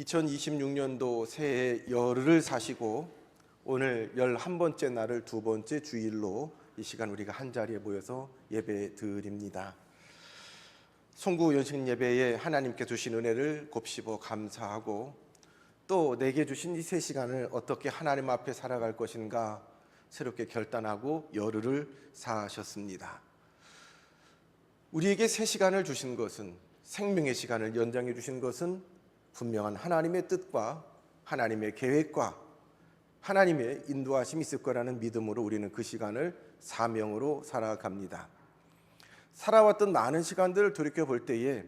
2026년도 새해 열흘을 사시고 오늘 11번째 날을 두 번째 주일로 이 시간 우리가 한자리에 모여서 예배 드립니다. 송구 연식 예배에 하나님께 주신 은혜를 곱씹어 감사하고 또 내게 주신 이 세 시간을 어떻게 하나님 앞에 살아갈 것인가 새롭게 결단하고 열흘을 사셨습니다. 우리에게 세 시간을 주신 것은, 생명의 시간을 연장해 주신 것은 분명한 하나님의 뜻과 하나님의 계획과 하나님의 인도하심이 있을 거라는 믿음으로 우리는 그 시간을 사명으로 살아갑니다. 살아왔던 많은 시간들을 돌이켜볼 때에,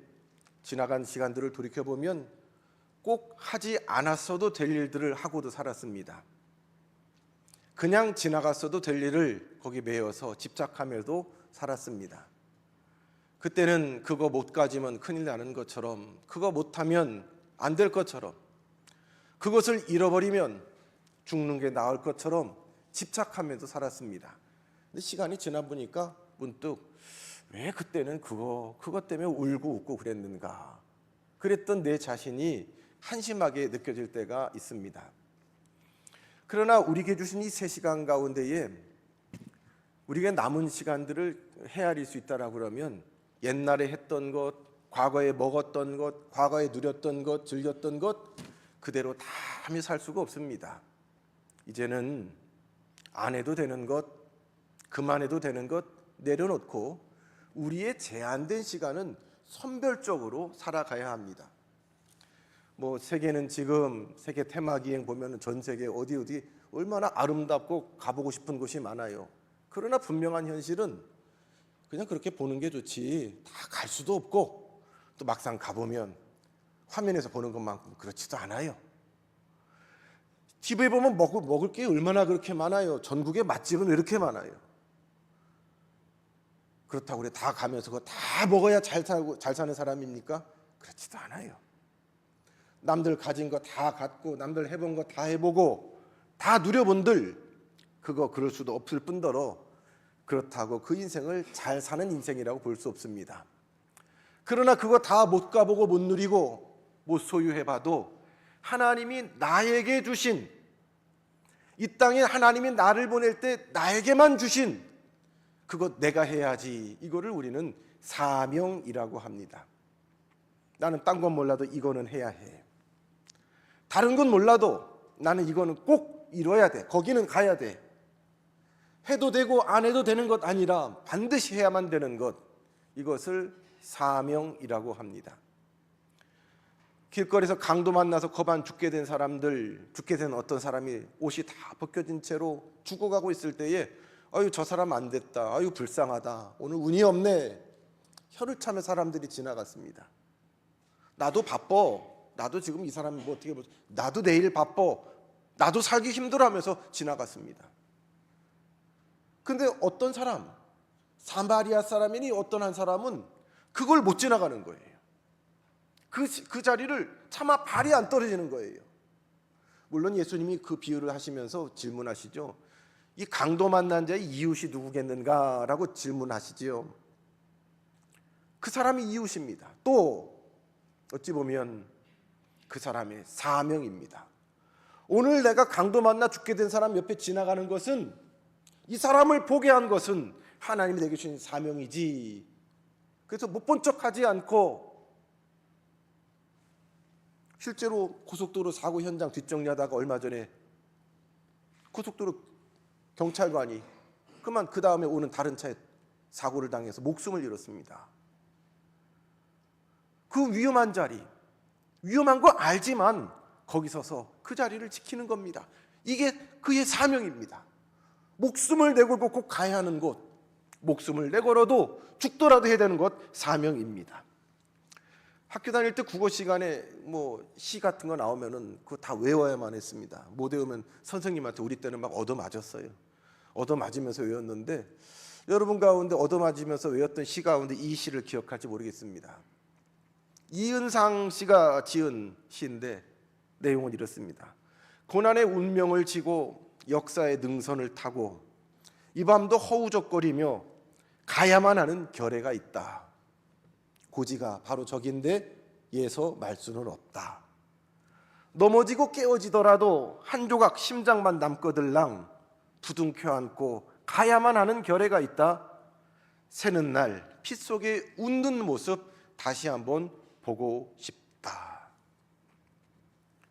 지나간 시간들을 돌이켜보면 꼭 하지 않았어도 될 일들을 하고도 살았습니다. 그냥 지나갔어도 될 일을 거기 매여서 집착하며도 살았습니다. 그때는 그거 못 가지면 큰일 나는 것처럼, 그거 못하면 안 될 것처럼, 그것을 잃어버리면 죽는 게 나을 것처럼 집착하면서 살았습니다. 근데 시간이 지나 보니까 문득 왜 그때는 그것 때문에 울고 웃고 그랬는가, 그랬던 내 자신이 한심하게 느껴질 때가 있습니다. 그러나 우리에게 주신 이 세 시간 가운데에 우리가 남은 시간들을 헤아릴 수 있다라고 그러면 옛날에 했던 것, 과거에 먹었던 것, 과거에 누렸던 것, 즐겼던 것 그대로 다 하며 살 수가 없습니다. 이제는 안 해도 되는 것, 그만해도 되는 것 내려놓고 우리의 제한된 시간은 선별적으로 살아가야 합니다. 세계는 지금 세계 테마기행 보면 전 세계 어디 얼마나 아름답고 가보고 싶은 곳이 많아요. 그러나 분명한 현실은 그냥 그렇게 보는 게 좋지 다 갈 수도 없고, 또 막상 가보면 화면에서 보는 것만큼 그렇지도 않아요. TV에 보면 먹을 게 얼마나 그렇게 많아요. 전국에 맛집은 왜 이렇게 많아요. 그렇다고 우리 다 가면서 그거 다 먹어야 잘 사는 사람입니까? 그렇지도 않아요. 남들 가진 거 다 갖고 남들 해본 거 다 해보고 다 누려본들 그럴 수도 없을 뿐더러 그렇다고 그 인생을 잘 사는 인생이라고 볼 수 없습니다. 그러나 그거 다 못 가보고 못 누리고 못 소유해봐도 하나님이 나에게 주신, 이 땅에 하나님이 나를 보낼 때 나에게만 주신 그것 내가 해야지, 이거를 우리는 사명이라고 합니다. 나는 딴 건 몰라도 이거는 해야 해. 다른 건 몰라도 나는 이거는 꼭 이뤄야 돼. 거기는 가야 돼. 해도 되고 안 해도 되는 것 아니라 반드시 해야만 되는 것, 이것을 사명이라고 합니다. 길거리에서 강도 만나서 겁안 죽게 된 사람들, 죽게 된 어떤 사람이 옷이 다 벗겨진 채로 죽어가고 있을 때에 아유 저 사람 안 됐다, 아유 불쌍하다, 오늘 운이 없네, 혀를 차며 사람들이 지나갔습니다. 나도 바빠, 나도 지금 이 사람이 어떻게 보지, 나도 내일 바빠, 나도 살기 힘들어 하면서 지나갔습니다. 근데 어떤 사람, 사마리아 사람이니 어떤 한 사람은 그걸 못 지나가는 거예요. 그 자리를 차마 발이 안 떨어지는 거예요. 물론 예수님이 그 비유를 하시면서 질문하시죠. 이 강도 만난 자의 이웃이 누구겠는가 라고 질문하시지요. 그 사람이 이웃입니다. 또 어찌 보면 그 사람의 사명입니다. 오늘 내가 강도 만나 죽게 된 사람 옆에 지나가는 것은, 이 사람을 보게 한 것은 하나님이 내게 주신 사명이지. 그래서 못 본 척하지 않고, 실제로 고속도로 사고 현장 뒷정리하다가 얼마 전에 고속도로 경찰관이 그 다음에 오는 다른 차에 사고를 당해서 목숨을 잃었습니다. 그 위험한 자리, 위험한 거 알지만 거기 서서 그 자리를 지키는 겁니다. 이게 그의 사명입니다. 목숨을 내걸고 꼭 가야 하는 곳, 목숨을 내걸어도 죽더라도 해야 되는 것, 사명입니다. 학교 다닐 때 국어 시간에 시 같은 거 나오면은 그거 다 외워야만 했습니다. 못 외우면 선생님한테 우리 때는 막 얻어맞았어요. 얻어맞으면서 외웠는데, 여러분 가운데 얻어맞으면서 외웠던 시 가운데 이 시를 기억할지 모르겠습니다. 이은상 씨가 지은 시인데 내용은 이렇습니다. 고난의 운명을 지고 역사의 능선을 타고 이 밤도 허우적거리며 가야만 하는 결례가 있다. 고지가 바로 저긴데 예서 말 수는 없다. 넘어지고 깨어지더라도 한 조각 심장만 남거들랑 부둥켜 안고 가야만 하는 결의가 있다. 새는 날 피 속에 웃는 모습 다시 한번 보고 싶다.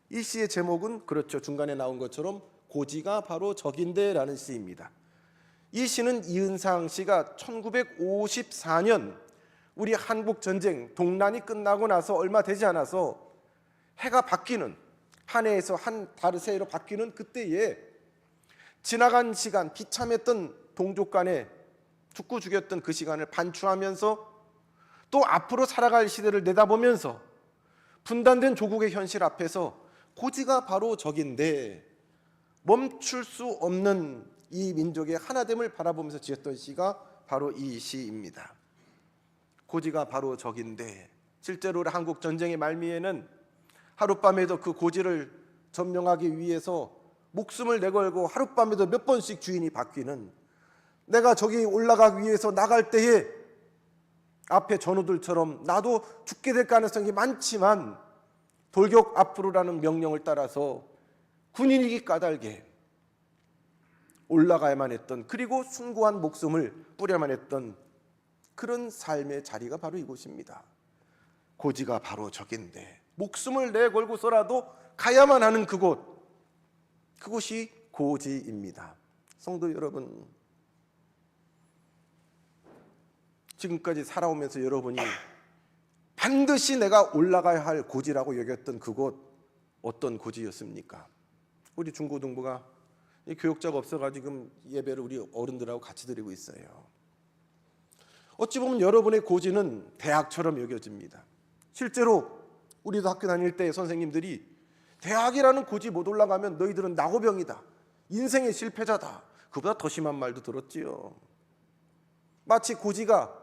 이 시의 제목은 그렇죠. 중간에 나온 것처럼 고지가 바로 적인데 라는 시입니다. 이 시는 이은상 씨가 1954년 우리 한국 전쟁 동란이 끝나고 나서 얼마 되지 않아서 해가 바뀌는, 한 해에서 한 달 새로 바뀌는 그때에 지나간 시간, 비참했던 동족 간에 죽고 죽였던 그 시간을 반추하면서 또 앞으로 살아갈 시대를 내다보면서 분단된 조국의 현실 앞에서 고지가 바로 적인데 멈출 수 없는 이 민족의 하나됨을 바라보면서 지었던 시가 바로 이 시입니다. 고지가 바로 적인데, 실제로 한국 전쟁의 말미에는 하룻밤에도 그 고지를 점령하기 위해서 목숨을 내걸고 하룻밤에도 몇 번씩 주인이 바뀌는, 내가 저기 올라가기 위해서 나갈 때에 앞에 전우들처럼 나도 죽게 될 가능성이 많지만 돌격 앞으로라는 명령을 따라서 군인이기 까닭에 올라가야만 했던, 그리고 숭고한 목숨을 뿌려야만 했던 그런 삶의 자리가 바로 이곳입니다. 고지가 바로 적인데 목숨을 내걸고서라도 가야만 하는 그곳이 고지입니다. 성도 여러분, 지금까지 살아오면서 여러분이 반드시 내가 올라가야 할 고지라고 여겼던 그곳, 어떤 고지였습니까? 우리 중고등부가 교육자가 없어가지고 예배를 우리 어른들하고 같이 드리고 있어요. 어찌 보면 여러분의 고지는 대학처럼 여겨집니다. 실제로 우리도 학교 다닐 때 선생님들이 대학이라는 고지 못 올라가면 너희들은 낙오병이다, 인생의 실패자다, 그보다 더 심한 말도 들었지요. 마치 고지가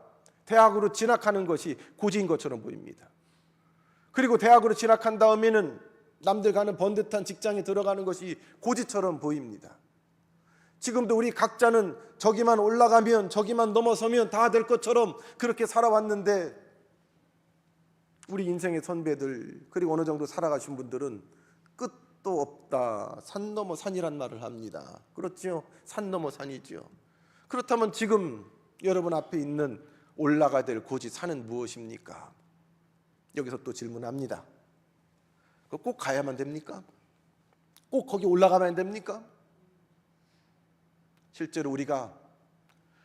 대학으로 진학하는 것이 고지인 것처럼 보입니다. 그리고 대학으로 진학한 다음에는 남들 가는 번듯한 직장에 들어가는 것이 고지처럼 보입니다. 지금도 우리 각자는 저기만 올라가면, 저기만 넘어서면 다 될 것처럼 그렇게 살아왔는데, 우리 인생의 선배들, 그리고 어느 정도 살아가신 분들은 끝도 없다, 산 넘어 산이란 말을 합니다. 그렇죠? 산 넘어 산이죠. 그렇다면 지금 여러분 앞에 있는 올라가야 될 고지, 산은 무엇입니까? 여기서 또 질문합니다. 꼭 가야만 됩니까? 꼭 거기 올라가면 됩니까? 실제로 우리가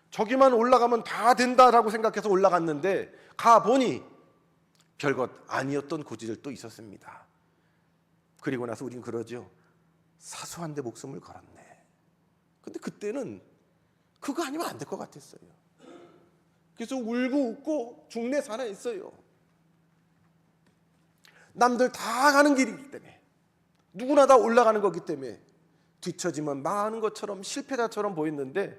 저기만 올라가면 다 된다라고 생각해서 올라갔는데 가보니 별것 아니었던 고지들도 있었습니다. 그리고 나서 우린 그러죠. 사소한데 목숨을 걸었네. 근데 그때는 그거 아니면 안 될 것 같았어요. 그래서 울고 웃고 중내 살아있어요. 남들 다 가는 길이기 때문에, 누구나 다 올라가는 거기 때문에 뒤처지면 망하는 것처럼 실패자처럼 보였는데,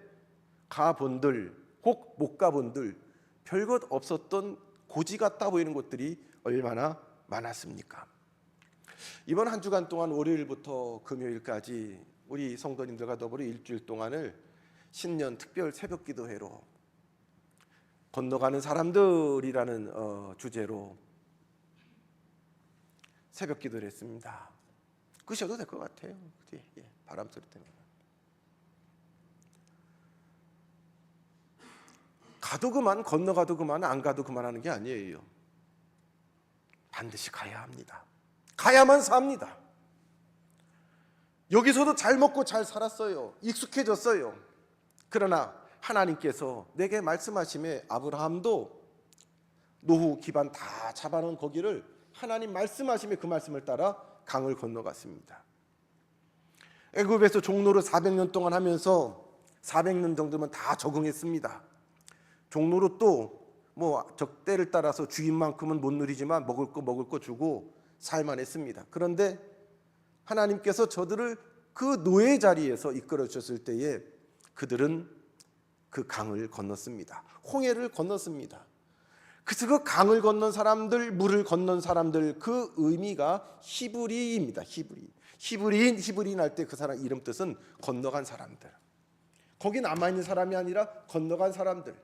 가본들, 혹 못 가본들, 별것 없었던 고지 같다 보이는 곳들이 얼마나 많았습니까? 이번 한 주간 동안 월요일부터 금요일까지 우리 성도님들과 더불어 일주일 동안을 신년 특별 새벽 기도회로 건너가는 사람들이라는 주제로 새벽 기도를 했습니다. 끄셔도 될 것 같아요. 바람 소리 때문에. 가도 그만, 건너가도 그만, 안 가도 그만하는 게 아니에요. 반드시 가야 합니다. 가야만 삽니다. 여기서도 잘 먹고 잘 살았어요. 익숙해졌어요. 그러나 하나님께서 내게 말씀하심에 아브라함도 노후 기반 다 잡아놓은 거기를 하나님 말씀하심에 그 말씀을 따라 강을 건너갔습니다. 애굽에서 종로를 400년 동안 하면서 400년 정도면 다 적응했습니다. 종로로 또 적대를 따라서 주인만큼은 못 누리지만 먹을 거 주고 살만했습니다. 그런데 하나님께서 저들을 그 노예 자리에서 이끌어 주셨을 때에 그들은 그 강을 건넜습니다. 홍해를 건넜습니다. 그래서 그 강을 건넌 사람들, 물을 건넌 사람들, 그 의미가 히브리입니다. 히브리인 할 때 그 사람 이름 뜻은 건너간 사람들. 거기 남아있는 사람이 아니라 건너간 사람들,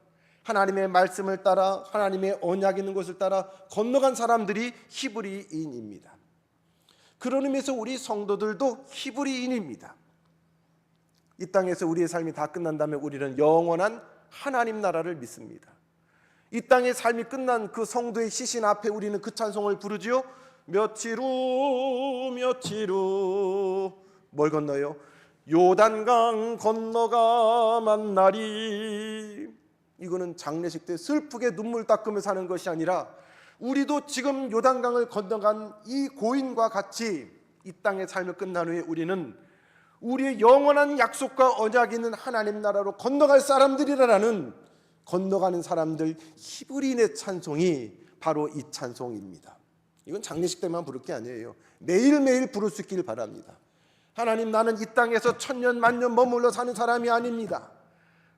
하나님의 말씀을 따라, 하나님의 언약 있는 곳을 따라 건너간 사람들이 히브리인입니다. 그런 의미에서 우리 성도들도 히브리인입니다. 이 땅에서 우리의 삶이 다 끝난다면 우리는 영원한 하나님 나라를 믿습니다. 이 땅의 삶이 끝난 그 성도의 시신 앞에 우리는 그 찬송을 부르지요. 며칠 후 뭘 건너요? 요단강 건너가 만나리. 이거는 장례식 때 슬프게 눈물 닦으며 사는 것이 아니라 우리도 지금 요단강을 건너간 이 고인과 같이 이 땅의 삶을 끝난 후에 우리는 우리의 영원한 약속과 언약이 있는 하나님 나라로 건너갈 사람들이라는, 건너가는 사람들 히브리인의 찬송이 바로 이 찬송입니다. 이건 장례식 때만 부를 게 아니에요. 매일매일 부를 수 있기를 바랍니다. 하나님, 나는 이 땅에서 천년 만년 머물러 사는 사람이 아닙니다.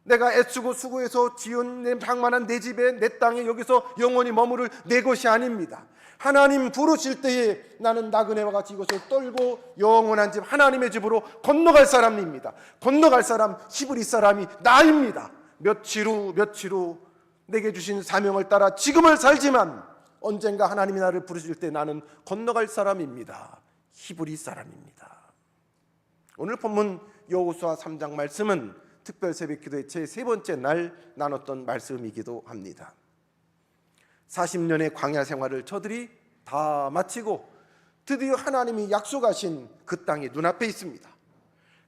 내가 애쓰고 수고해서 지은 내 방만한 내 집에, 내 땅에 여기서 영원히 머무를 내 것이 아닙니다. 하나님 부르실 때에 나는 나그네와 같이 이것을 떨고 영원한 집, 하나님의 집으로 건너갈 사람입니다. 건너갈 사람, 히브리 사람이 나입니다. 며칠 후 내게 주신 사명을 따라 지금을 살지만 언젠가 하나님이 나를 부르실 때 나는 건너갈 사람입니다. 히브리 사람입니다. 오늘 본문 여호수아 3장 말씀은 특별 새벽기도의 제 세 번째 날 나눴던 말씀이기도 합니다. 40년의 광야 생활을 저들이 다 마치고 드디어 하나님이 약속하신 그 땅이 눈앞에 있습니다.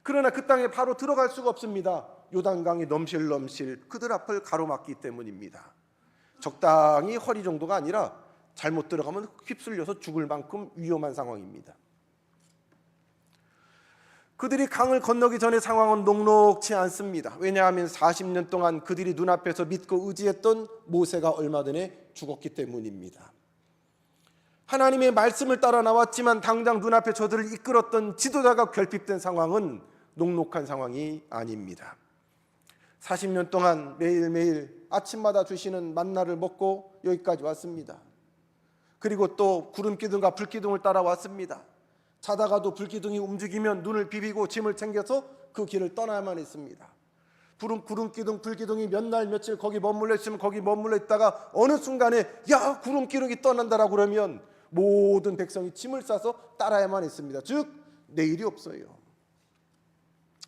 그러나 그 땅에 바로 들어갈 수가 없습니다. 요단강이 넘실넘실 그들 앞을 가로막기 때문입니다. 적당히 허리 정도가 아니라 잘못 들어가면 휩쓸려서 죽을 만큼 위험한 상황입니다. 그들이 강을 건너기 전의 상황은 녹록치 않습니다. 왜냐하면 40년 동안 그들이 눈앞에서 믿고 의지했던 모세가 얼마 전에 죽었기 때문입니다. 하나님의 말씀을 따라 나왔지만 당장 눈앞에 저들을 이끌었던 지도자가 결핍된 상황은 녹록한 상황이 아닙니다. 40년 동안 매일매일 아침마다 주시는 만나를 먹고 여기까지 왔습니다. 그리고 또 구름기둥과 불기둥을 따라왔습니다. 자다가도 불기둥이 움직이면 눈을 비비고 짐을 챙겨서 그 길을 떠나야만 했습니다. 구름기둥, 불기둥이 몇 날 며칠 거기 머물러 있으면 거기 머물러 있다가 어느 순간에 야, 구름기둥이 떠난다라고 그러면 모든 백성이 짐을 싸서 따라야만 했습니다. 즉 내일이 없어요.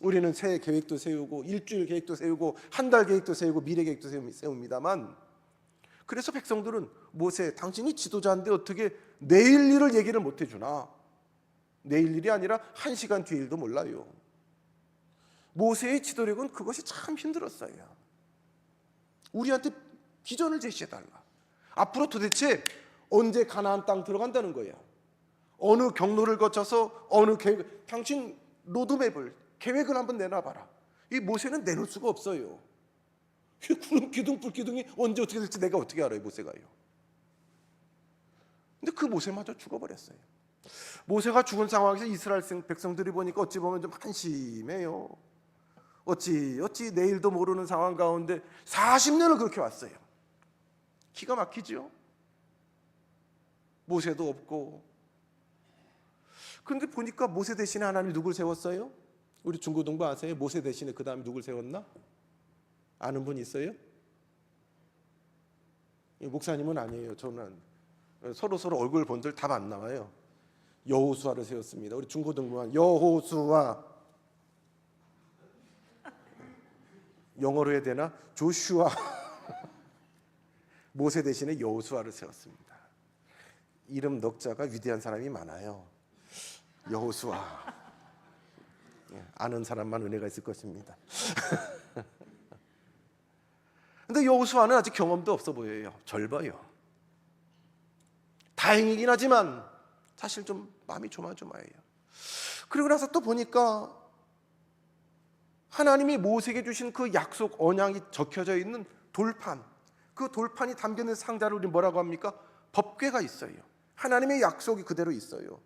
우리는 새해 계획도 세우고 일주일 계획도 세우고 한 달 계획도 세우고 미래 계획도 세웁니다만, 그래서 백성들은 모세, 당신이 지도자인데 어떻게 내일 일을 얘기를 못 해주나? 내일 일이 아니라 1시간 뒤의 일도 몰라요. 모세의 지도력은 그것이 참 힘들었어요. 우리한테 비전을 제시해달라. 앞으로 도대체 언제 가나안 땅 들어간다는 거야? 어느 경로를 거쳐서 어느 계획, 당신 로드맵을, 계획을 한번 내놔봐라. 이 모세는 내놓을 수가 없어요. 구름 기둥 불기둥이 언제 어떻게 될지 내가 어떻게 알아요, 모세가요. 근데 그 모세마저 죽어버렸어요. 모세가 죽은 상황에서 이스라엘 백성들이 보니까 어찌 보면 좀 한심해요. 어찌 내일도 모르는 상황 가운데 40년을 그렇게 왔어요. 기가 막히죠. 모세도 없고. 그런데 보니까 모세 대신에 하나님이 누굴 세웠어요? 우리 중고등부 아세요? 모세 대신에 그 다음에 누굴 세웠나? 아는 분 있어요? 목사님은 아니에요. 저는 서로 얼굴 본들 답 안 나와요. 여호수아를 세웠습니다. 우리 중고등부한 여호수아, 영어로 해야 되나? 조슈아. 모세 대신에 여호수아를 세웠습니다. 이름 넉자가 위대한 사람이 많아요. 여호수아. 아는 사람만 은혜가 있을 것입니다. 근데 여호수아는 아직 경험도 없어 보여요. 젊어요. 다행이긴 하지만 사실 좀 마음이 조마조마해요. 그리고 나서 또 보니까 하나님이 모세에게 주신 그 약속 언약이 적혀져 있는 돌판, 그 돌판이 담겨있는 상자를 우리 뭐라고 합니까? 법궤가 있어요. 하나님의 약속이 그대로 있어요.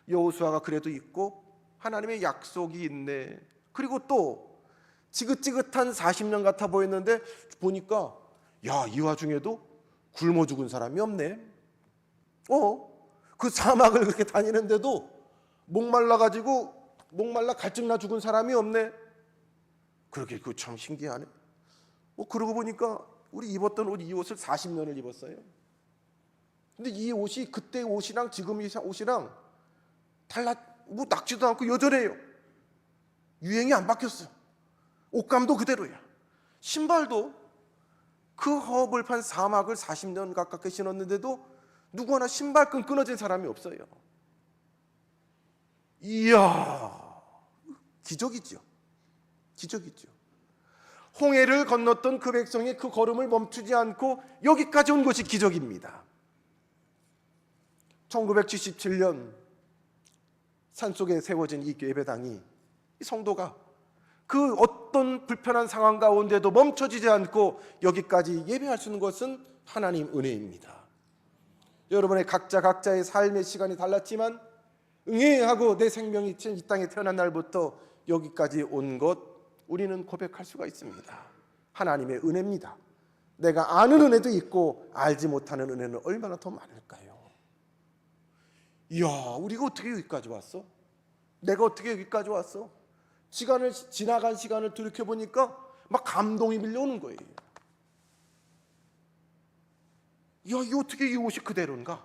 여호수아가 그래도 있고 하나님의 약속이 있네. 그리고 또 지긋지긋한 40년 같아 보였는데 보니까 야, 이 와중에도 굶어 죽은 사람이 없네. 그 사막을 그렇게 다니는데도 목말라 갈증나 죽은 사람이 없네. 그렇게 그 참 신기하네. 그러고 보니까 우리 입었던 옷, 이 옷을 40년을 입었어요. 근데 이 옷이 그때 옷이랑 지금 이 옷이랑 뭐 낚지도 않고 여전해요. 유행이 안 바뀌었어요. 옷감도 그대로야. 신발도 그 허벌판 사막을 40년 가깝게 신었는데도 누구 하나 신발끈 끊어진 사람이 없어요. 이야, 기적이죠. 기적이죠. 홍해를 건넜던 그 백성이 그 걸음을 멈추지 않고 여기까지 온 것이 기적입니다. 1977년 산속에 세워진 이 예배당이, 이 성도가 그 어떤 불편한 상황 가운데도 멈춰지지 않고 여기까지 예배할 수 있는 것은 하나님 은혜입니다. 여러분의 각자의 삶의 시간이 달랐지만 응애하고 내 생명이 이 땅에 태어난 날부터 여기까지 온 것 우리는 고백할 수가 있습니다. 하나님의 은혜입니다. 내가 아는 은혜도 있고 알지 못하는 은혜는 얼마나 더 많을까요? 이야, 우리가 어떻게 여기까지 왔어? 내가 어떻게 여기까지 왔어? 지나간 시간을 돌이켜보니까 막 감동이 밀려오는 거예요. 이야, 이 어떻게 이 옷이 그대로인가?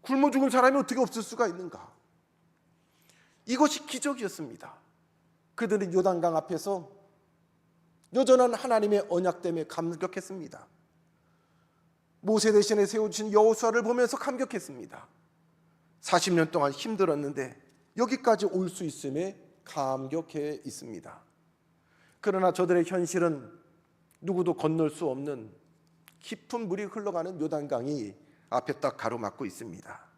굶어 죽은 사람이 어떻게 없을 수가 있는가? 이것이 기적이었습니다. 그들은 요단강 앞에서 여전한 하나님의 언약 때문에 감격했습니다. 모세 대신에 세워주신 여호수아를 보면서 감격했습니다. 40년 동안 힘들었는데 여기까지 올 수 있음에 감격해 있습니다. 그러나 저들의 현실은 누구도 건널 수 없는 깊은 물이 흘러가는 요단강이 앞에 딱 가로막고 있습니다.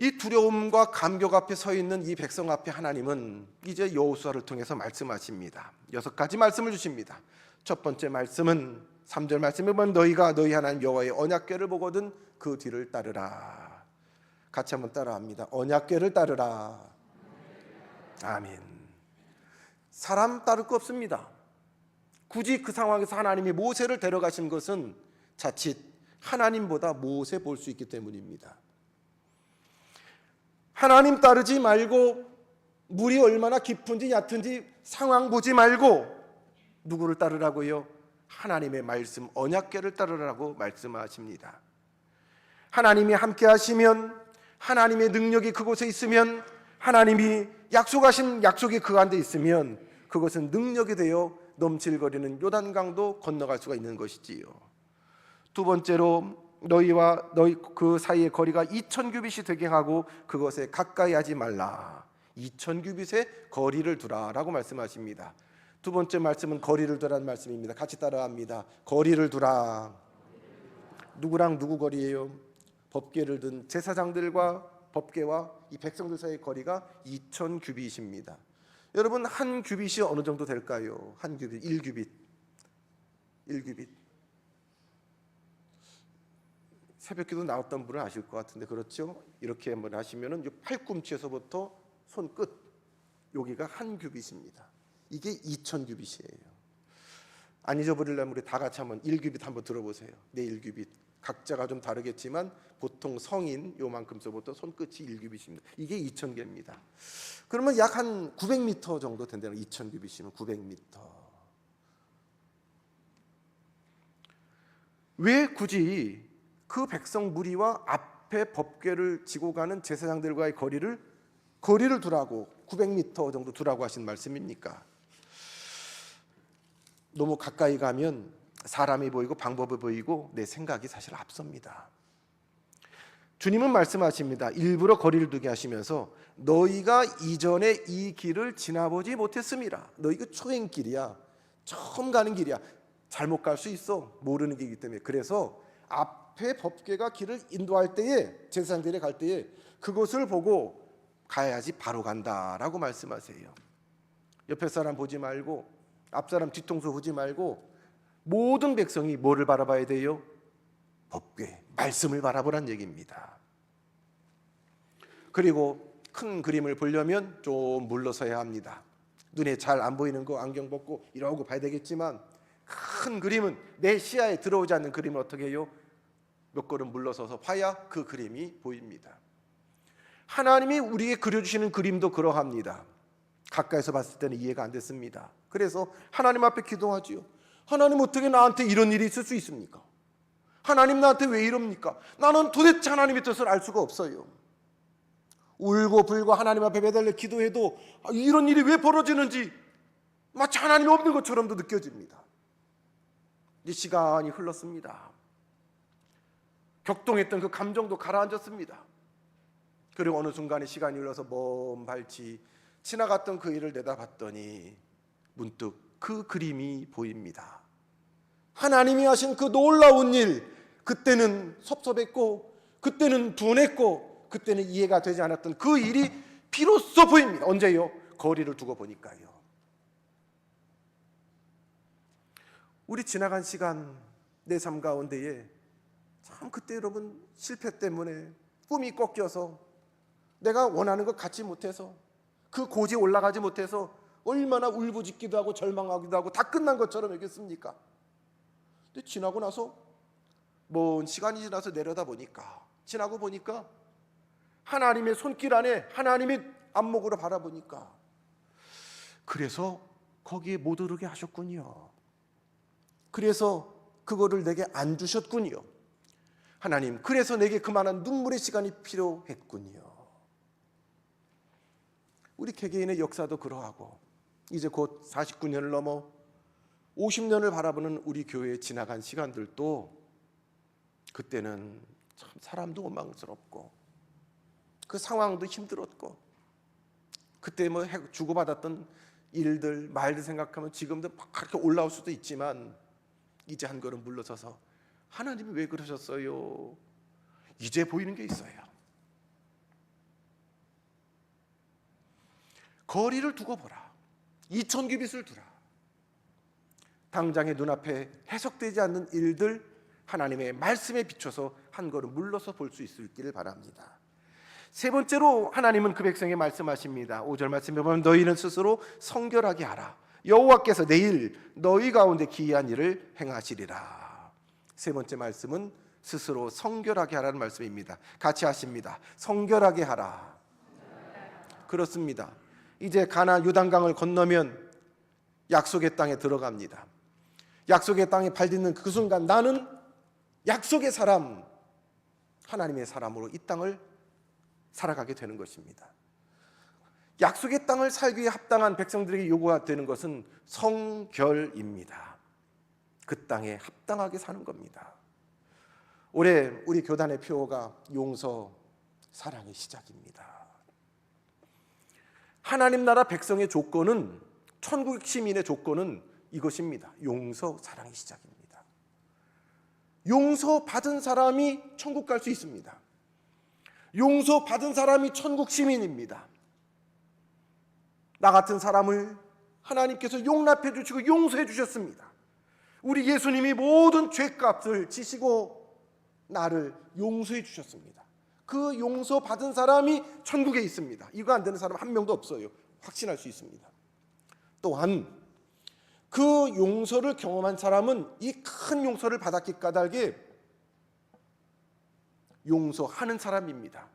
이 두려움과 감격 앞에 서 있는 이 백성 앞에 하나님은 이제 여호수아를 통해서 말씀하십니다. 6가지 말씀을 주십니다. 첫 번째 말씀은 3절 말씀에 보면 너희가 너희 하나님 여호와의 언약궤를 보거든 그 뒤를 따르라. 같이 한번 따라합니다. 언약궤를 따르라. 아멘. 사람 따를 거 없습니다. 굳이 그 상황에서 하나님이 모세를 데려가신 것은 자칫 하나님보다 모세 볼 수 있기 때문입니다. 하나님 따르지 말고 물이 얼마나 깊은지 얕은지 상황 보지 말고 누구를 따르라고요? 하나님의 말씀 언약궤를 따르라고 말씀하십니다. 하나님이 함께 하시면, 하나님의 능력이 그곳에 있으면, 하나님이 약속하신 약속이 그 안에 있으면 그것은 능력이 되어 넘칠거리는 요단강도 건너갈 수가 있는 것이지요. 두 번째로 너희와 너희 그 사이의 거리가 2000규빗이 되게 하고 그것에 가까이 하지 말라. 2000규빗의 거리를 두라라고 말씀하십니다. 두 번째 말씀은 거리를 두라는 말씀입니다. 같이 따라합니다. 거리를 두라. 누구랑 누구 거리예요? 법궤를 든 제사장들과 법궤와 이 백성들 사이의 거리가 2000규빗입니다. 여러분, 한 규빗이 어느 정도 될까요? 한 규빗, 1규빗. 1규빗. 새벽기도 나왔던 분은 아실 것 같은데, 그렇죠? 이렇게 한번 하시면은 팔꿈치에서부터 손끝 여기가 한 규빗입니다. 이게 2000규빗이에요. 안 잊어버리려면 우리 다 같이 한번 1규빗 한번 들어보세요. 네, 1규빗. 각자가 좀 다르겠지만 보통 성인 요만큼서부터 손끝이 1규빗입니다. 이게 2000개입니다. 그러면 약 한 900m 정도 된다는, 2000규빗이면 900m. 왜 굳이 그 백성 무리와 앞에 법궤를 지고 가는 제사장들과의 거리를 두라고 900m 정도 두라고 하신 말씀입니까? 너무 가까이 가면 사람이 보이고 방법이 보이고 내 생각이 사실 앞섭니다. 주님은 말씀하십니다. 일부러 거리를 두게 하시면서 너희가 이전에 이 길을 지나보지 못했음이라. 너희 그 초행길이야. 처음 가는 길이야. 잘못 갈 수 있어. 모르는 길이기 때문에. 그래서 앞에 법궤가 길을 인도할 때에, 제사장들이 갈 때에 그것을 보고 가야지 바로 간다라고 말씀하세요. 옆에 사람 보지 말고, 앞 사람 뒤통수 보지 말고 모든 백성이 뭐를 바라봐야 돼요? 법궤, 말씀을 바라보란 얘기입니다. 그리고 큰 그림을 보려면 좀 물러서야 합니다. 눈에 잘 안 보이는 거 안경 벗고 이러고 봐야 되겠지만, 큰 그림은 내 시야에 들어오지 않는 그림을 어떻게 해요? 몇 걸음 물러서서 봐야 그 그림이 보입니다. 하나님이 우리에게 그려주시는 그림도 그러합니다. 가까이서 봤을 때는 이해가 안 됐습니다. 그래서 하나님 앞에 기도하지요. 하나님, 어떻게 나한테 이런 일이 있을 수 있습니까? 하나님, 나한테 왜 이럽니까? 나는 도대체 하나님의 뜻을 알 수가 없어요. 울고 불고 하나님 앞에 매달려 기도해도 이런 일이 왜 벌어지는지 마치 하나님이 없는 것처럼도 느껴집니다. 이 시간이 흘렀습니다. 격동했던 그 감정도 가라앉았습니다. 그리고 어느 순간에 시간이 흘러서 먼 발치 지나갔던 그 일을 내다봤더니 문득 그 그림이 보입니다. 하나님이 하신 그 놀라운 일, 그때는 섭섭했고 그때는 둔했고 그때는 이해가 되지 않았던 그 일이 비로소 보입니다. 언제요? 거리를 두고 보니까요. 우리 지나간 시간 내 삶 가운데에 참 그때 여러분 실패 때문에 꿈이 꺾여서 내가 원하는 것 갖지 못해서 그 고지에 올라가지 못해서 얼마나 울부짖기도 하고 절망하기도 하고 다 끝난 것처럼 여겼습니까? 근데 지나고 나서 먼 시간이 지나서 내려다 보니까 지나고 보니까 하나님의 손길 안에 하나님의 안목으로 바라보니까 그래서 거기에 못 오르게 하셨군요. 그래서 그거를 내게 안 주셨군요. 하나님, 그래서 내게 그만한 눈물의 시간이 필요했군요. 우리 개개인의 역사도 그러하고 이제 곧 49년을 넘어 50년을 바라보는 우리 교회에 지나간 시간들도 그때는 참 사람도 원망스럽고 그 상황도 힘들었고 그때 뭐 주고받았던 일들 말들 생각하면 지금도 막 그렇게 올라올 수도 있지만 이제 한 걸음 물러서서 하나님이 왜 그러셨어요? 이제 보이는 게 있어요. 거리를 두고 보라. 2000규빗을 두라. 당장의 눈앞에 해석되지 않는 일들 하나님의 말씀에 비춰서 한 걸음 물러서 볼 수 있기를 바랍니다. 세 번째로 하나님은 그 백성에게 말씀하십니다. 5절 말씀에 보면 너희는 스스로 성결하게 하라. 여호와께서 내일 너희 가운데 기이한 일을 행하시리라. 세 번째 말씀은 스스로 성결하게 하라는 말씀입니다. 같이 하십니다. 성결하게 하라. 그렇습니다. 이제 가나안 요단강을 건너면 약속의 땅에 들어갑니다. 약속의 땅에 발 딛는 그 순간 나는 약속의 사람, 하나님의 사람으로 이 땅을 살아가게 되는 것입니다. 약속의 땅을 살기 위해 합당한 백성들에게 요구가 되는 것은 성결입니다. 그 땅에 합당하게 사는 겁니다. 올해 우리 교단의 표어가 용서, 사랑의 시작입니다. 하나님 나라 백성의 조건은, 천국 시민의 조건은 이것입니다. 용서, 사랑의 시작입니다. 용서받은 사람이 천국 갈 수 있습니다. 용서받은 사람이 천국 시민입니다. 나 같은 사람을 하나님께서 용납해 주시고 용서해 주셨습니다. 우리 예수님이 모든 죄값을 지시고 나를 용서해 주셨습니다. 그 용서받은 사람이 천국에 있습니다. 이거 안 되는 사람 한 명도 없어요. 확신할 수 있습니다. 또한 그 용서를 경험한 사람은 이 큰 용서를 받았기 까닭에 용서하는 사람입니다.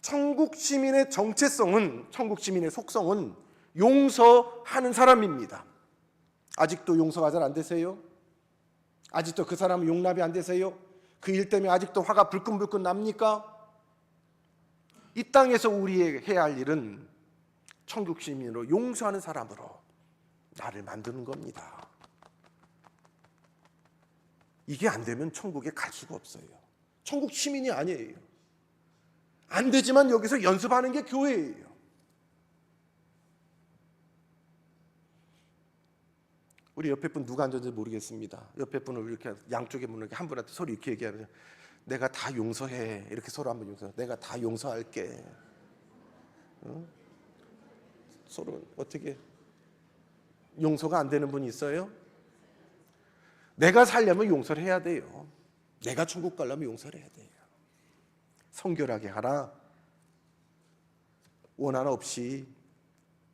천국 시민의 정체성은, 천국 시민의 속성은 용서하는 사람입니다. 아직도 용서가 잘 안 되세요? 아직도 그 사람은 용납이 안 되세요? 그 일 때문에 아직도 화가 불끈불끈 납니까? 이 땅에서 우리의 해야 할 일은 천국 시민으로 용서하는 사람으로 나를 만드는 겁니다. 이게 안 되면 천국에 갈 수가 없어요. 천국 시민이 아니에요. 안 되지만 여기서 연습하는 게 교회예요. 우리 옆에 분 누가 앉았는지 모르겠습니다. 옆에 분을 이렇게 양쪽에 분을 한 분한테 서로 이렇게 얘기하면 내가 다 용서해. 이렇게 서로 한번 용서해. 내가 다 용서할게. 서로 어떻게 용서가 안 되는 분이 있어요? 내가 살려면 용서를 해야 돼요. 내가 천국 가려면 용서를 해야 돼요. 성결하게 하라. 원한 없이,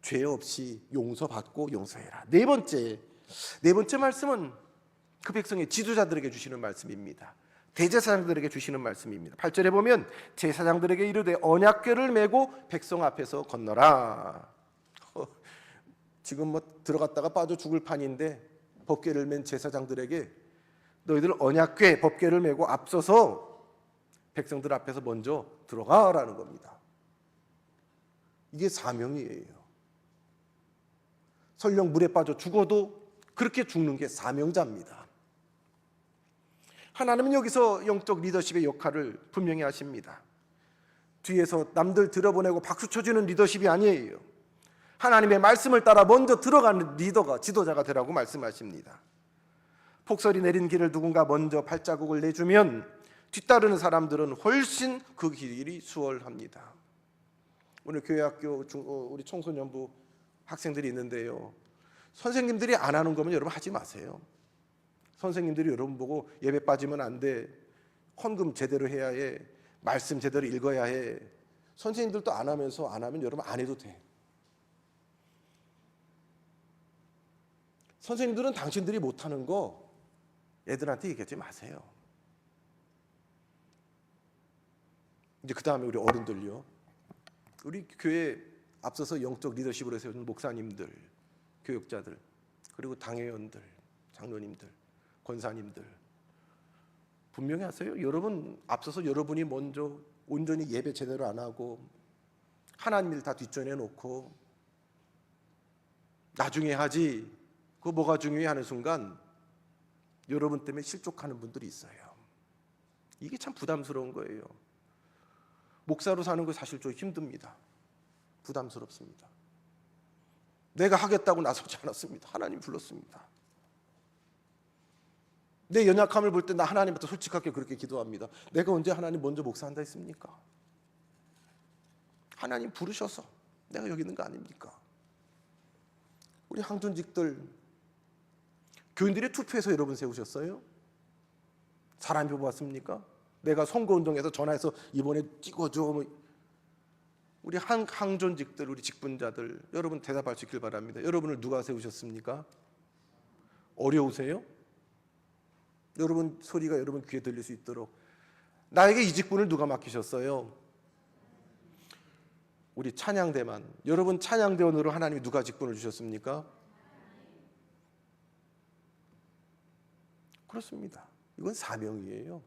죄 없이 용서받고 용서해라. 네 번째 말씀은 그 백성의 지도자들에게 주시는 말씀입니다. 대제사장들에게 주시는 말씀입니다. 8절에 보면 제사장들에게 이르되 언약궤를 메고 백성 앞에서 건너라. 지금 뭐 들어갔다가 빠져 죽을 판인데 법궤를 맨 제사장들에게 너희들 언약궤, 법궤를 메고 앞서서 백성들 앞에서 먼저 들어가라는 겁니다. 이게 사명이에요. 설령 물에 빠져 죽어도 그렇게 죽는 게 사명자입니다. 하나님은 여기서 영적 리더십의 역할을 분명히 하십니다. 뒤에서 남들 들어보내고 박수 쳐주는 리더십이 아니에요. 하나님의 말씀을 따라 먼저 들어가는 리더가, 지도자가 되라고 말씀하십니다. 폭설이 내린 길을 누군가 먼저 발자국을 내주면 뒤따르는 사람들은 훨씬 그 길이 수월합니다. 오늘 교회학교 우리 청소년부 학생들이 있는데요, 선생님들이 안 하는 거면 여러분 하지 마세요. 선생님들이 여러분 보고 예배 빠지면 안 돼, 헌금 제대로 해야 해, 말씀 제대로 읽어야 해. 선생님들도 안 하면 여러분 안 해도 돼. 선생님들은 당신들이 못하는 거 애들한테 얘기하지 마세요. 이제 그 다음에 우리 어른들요, 우리 교회 앞서서 영적 리더십으로 세우는 목사님들, 교육자들, 그리고 당회원들, 장로님들, 권사님들, 분명히 하세요. 여러분 앞서서 여러분이 먼저 온전히 예배 제대로 안 하고 하나님 일 다 뒷전에 놓고 나중에 하지, 그거 뭐가 중요해 하는 순간 여러분 때문에 실족하는 분들이 있어요. 이게 참 부담스러운 거예요. 목사로 사는 거 사실 좀 힘듭니다. 부담스럽습니다. 내가 하겠다고 나서지 않았습니다. 하나님 불렀습니다. 내 연약함을 볼 때 나 하나님한테 솔직하게 그렇게 기도합니다. 내가 언제 하나님 먼저 목사한다 했습니까? 하나님 부르셔서 내가 여기 있는 거 아닙니까? 우리 항존직들, 교인들의 투표해서 여러분 세우셨어요? 사람이 뽑았습니까? 내가 선거운동에서 전화해서 이번에 찍어줘, 우리 항존직들, 우리 직분자들, 여러분 대답할 수 있길 바랍니다. 여러분을 누가 세우셨습니까? 어려우세요? 여러분 소리가 여러분 귀에 들릴 수 있도록 나에게 이 직분을 누가 맡기셨어요? 우리 찬양대만, 여러분 찬양대원으로 하나님이 누가 직분을 주셨습니까? 그렇습니다. 이건 사명이에요.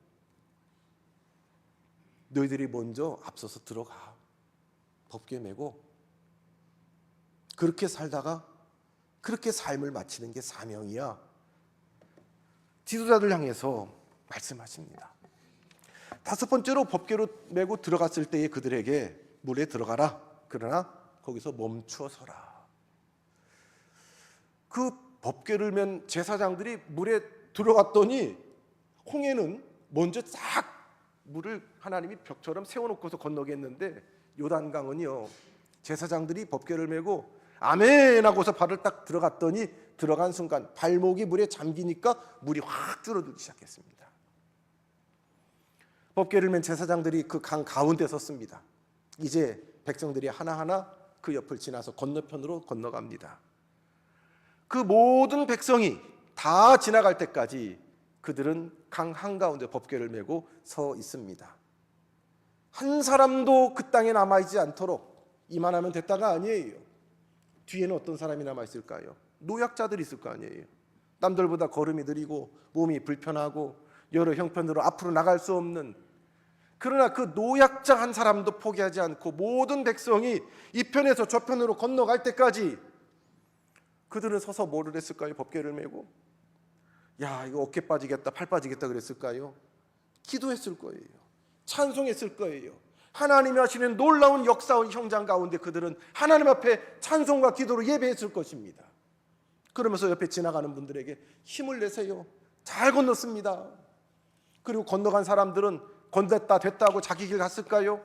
너희들이 먼저 앞서서 들어가 법궤 메고 그렇게 살다가 그렇게 삶을 마치는 게 사명이야. 지도자들 향해서 말씀하십니다. 다섯 번째로 법궤로 메고 들어갔을 때에 그들에게 물에 들어가라. 그러나 거기서 멈추어 서라. 그 법궤를 맨 제사장들이 물에 들어갔더니 홍해는 먼저 싹 물을 하나님이 벽처럼 세워놓고서 건너게 했는데, 요단강은요, 제사장들이 법궤를 메고 아멘 하고서 발을 딱 들어갔더니 들어간 순간 발목이 물에 잠기니까 물이 확 줄어들기 시작했습니다. 법궤를 맨 제사장들이 그 강 가운데 섰습니다. 이제 백성들이 하나하나 그 옆을 지나서 건너편으로 건너갑니다. 그 모든 백성이 다 지나갈 때까지 그들은 강 한가운데 법궤를 메고 서 있습니다. 한 사람도 그 땅에 남아있지 않도록 이만하면 됐다가 아니에요. 뒤에는 어떤 사람이 남아있을까요? 노약자들이 있을 거 아니에요. 남들보다 걸음이 느리고 몸이 불편하고 여러 형편으로 앞으로 나갈 수 없는, 그러나 그 노약자 한 사람도 포기하지 않고 모든 백성이 이 편에서 저 편으로 건너갈 때까지 그들은 서서 뭐를 했을까요? 법궤를 메고 야, 이거 어깨 빠지겠다, 팔 빠지겠다 그랬을까요? 기도했을 거예요. 찬송했을 거예요. 하나님이 하시는 놀라운 역사의 현장 가운데 그들은 하나님 앞에 찬송과 기도로 예배했을 것입니다. 그러면서 옆에 지나가는 분들에게 힘을 내세요. 잘 건넜습니다. 그리고 건너간 사람들은 건넜다 됐다고 자기 길 갔을까요?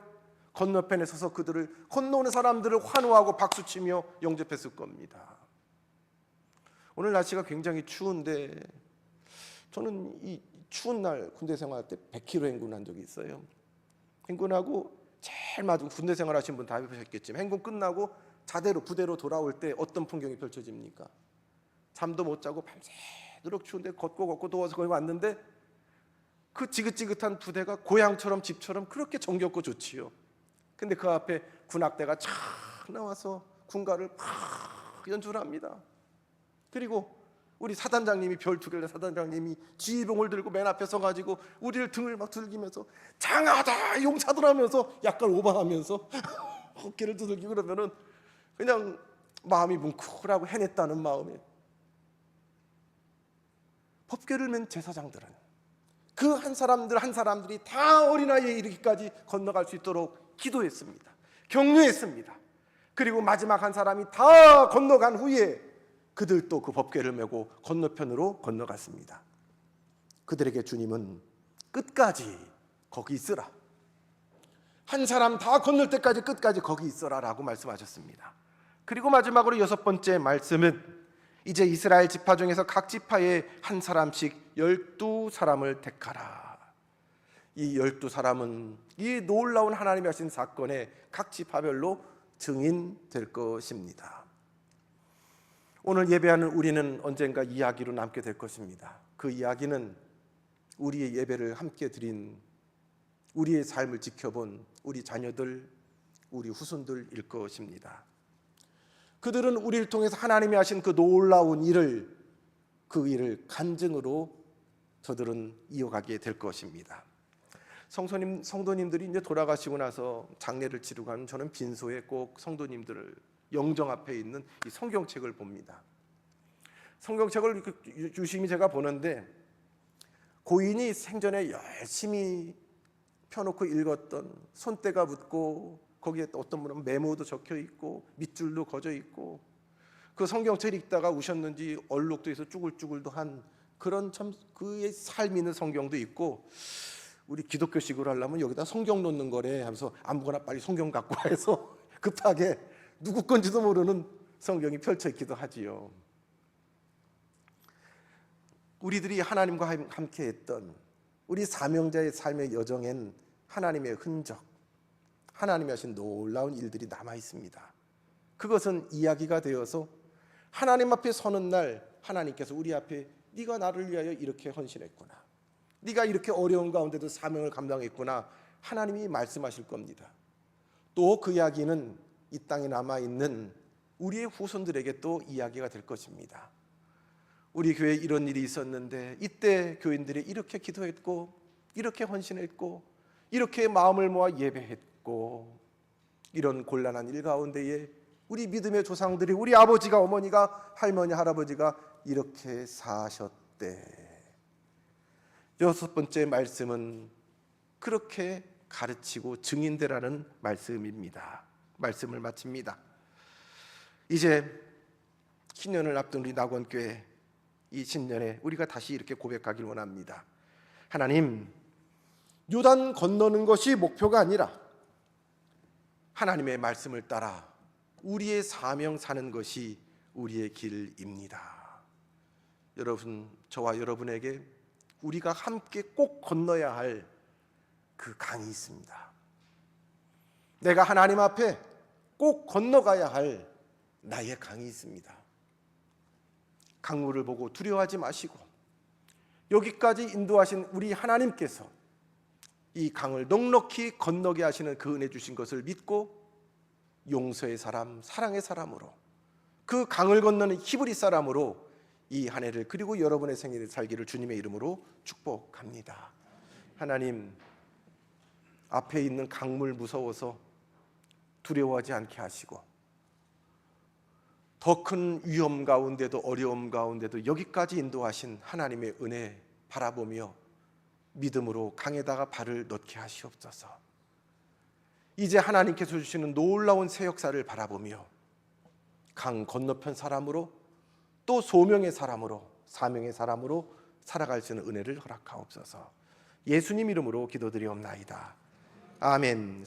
건너편에 서서 그들을 건너오는 사람들을 환호하고 박수치며 영접했을 겁니다. 오늘 날씨가 굉장히 추운데 저는 이 추운 날 군대 생활할 때 100km 행군한 적이 있어요. 행군하고 제일 마지막 군대 생활하신 분 다 해보셨겠지만 행군 끝나고 자대로 부대로 돌아올 때 어떤 풍경이 펼쳐집니까? 잠도 못 자고 밤새도록 추운데 걷고 더워서 거기 왔는데 그 지긋지긋한 부대가 고향처럼 집처럼 그렇게 정겹고 좋지요. 근데 그 앞에 군악대가 쫙 나와서 군가를 팍 연주합니다. 그리고 우리 사단장님이 별 두 개를 사단장님이 지휘봉을 들고 맨 앞에 서가지고 우리를 등을 막 들기면서 장하다 용사들 하면서 약간 오버하면서 어깨를 두들기고 그러면은 그냥 마음이 뭉클하고 해냈다는 마음에, 법궤를 맨 제사장들은 그 한 사람들이 다 어린아이에 이르기까지 건너갈 수 있도록 기도했습니다. 격려했습니다. 그리고 마지막 한 사람이 다 건너간 후에 그들도 그 법궤를 메고 건너편으로 건너갔습니다. 그들에게 주님은 끝까지 거기 있으라, 한 사람 다 건널 때까지 끝까지 거기 있어라 라고 말씀하셨습니다. 그리고 마지막으로 6번째 말씀은 이제 이스라엘 지파 중에서 각 지파에 한 사람씩 12사람을 택하라. 이 12사람은 이 놀라운 하나님이 하신 사건에 각 지파별로 증인될 것입니다. 오늘 예배하는 우리는 언젠가 이야기로 남게 될 것입니다. 그 이야기는 우리의 예배를 함께 드린, 우리의 삶을 지켜본 우리 자녀들, 우리 후손들일 것입니다. 그들은 우리를 통해서 하나님이 하신 그 놀라운 일을, 그 일을 간증으로 저들은 이어가게 될 것입니다. 성도님들이 이제 돌아가시고 나서 장례를 치르고 하면 저는 빈소에 꼭 성도님들을 영정 앞에 있는 이 성경책을 봅니다. 성경책을 유심히 제가 보는데 고인이 생전에 열심히 펴놓고 읽었던, 손때가 묻고 거기에 어떤 분은 메모도 적혀 있고 밑줄도 그어져 있고, 그 성경책을 읽다가 우셨는지 얼룩도 해서 쭈글쭈글도 한 그런 참 그의 삶이 있는 성경도 있고, 우리 기독교식으로 하려면 여기다 성경 놓는 거래 하면서 아무거나 빨리 성경 갖고 와 해서 급하게 누구 건지도 모르는 성경이 펼쳐 있기도 하지요. 우리들이 하나님과 함께 했던 우리 사명자의 삶의 여정엔 하나님의 흔적, 하나님이 하신 놀라운 일들이 남아 있습니다. 그것은 이야기가 되어서 하나님 앞에 서는 날 하나님께서 우리 앞에 네가 나를 위하여 이렇게 헌신했구나, 네가 이렇게 어려운 가운데도 사명을 감당했구나, 하나님이 말씀하실 겁니다. 또 그 이야기는 이 땅에 남아있는 우리의 후손들에게 또 이야기가 될 것입니다. 우리 교회에 이런 일이 있었는데 이때 교인들이 이렇게 기도했고 이렇게 헌신했고 이렇게 마음을 모아 예배했고, 이런 곤란한 일 가운데에 우리 믿음의 조상들이, 우리 아버지가, 어머니가, 할머니, 할아버지가 이렇게 사셨대. 6번째 말씀은 그렇게 가르치고 증인되라는 말씀입니다. 말씀을 마칩니다. 이제 신년을 앞둔 우리 낙원교회, 이 신년에 우리가 다시 이렇게 고백하길 원합니다. 하나님, 요단 건너는 것이 목표가 아니라 하나님의 말씀을 따라 우리의 사명 사는 것이 우리의 길입니다. 여러분, 저와 여러분에게 우리가 함께 꼭 건너야 할 그 강이 있습니다. 내가 하나님 앞에 꼭 건너가야 할 나의 강이 있습니다. 강물을 보고 두려워하지 마시고 여기까지 인도하신 우리 하나님께서 이 강을 넉넉히 건너게 하시는 그 은혜 주신 것을 믿고 용서의 사람, 사랑의 사람으로, 그 강을 건너는 히브리 사람으로 이 한 해를, 그리고 여러분의 생일을 살기를 주님의 이름으로 축복합니다. 하나님, 앞에 있는 강물 무서워서 두려워하지 않게 하시고 더 큰 위험 가운데도 어려움 가운데도 여기까지 인도하신 하나님의 은혜 바라보며 믿음으로 강에다가 발을 넣게 하시옵소서. 이제 하나님께서 주시는 놀라운 새 역사를 바라보며 강 건너편 사람으로, 또 소명의 사람으로, 사명의 사람으로 살아갈 수 있는 은혜를 허락하옵소서. 예수님 이름으로 기도드리옵나이다. 아멘.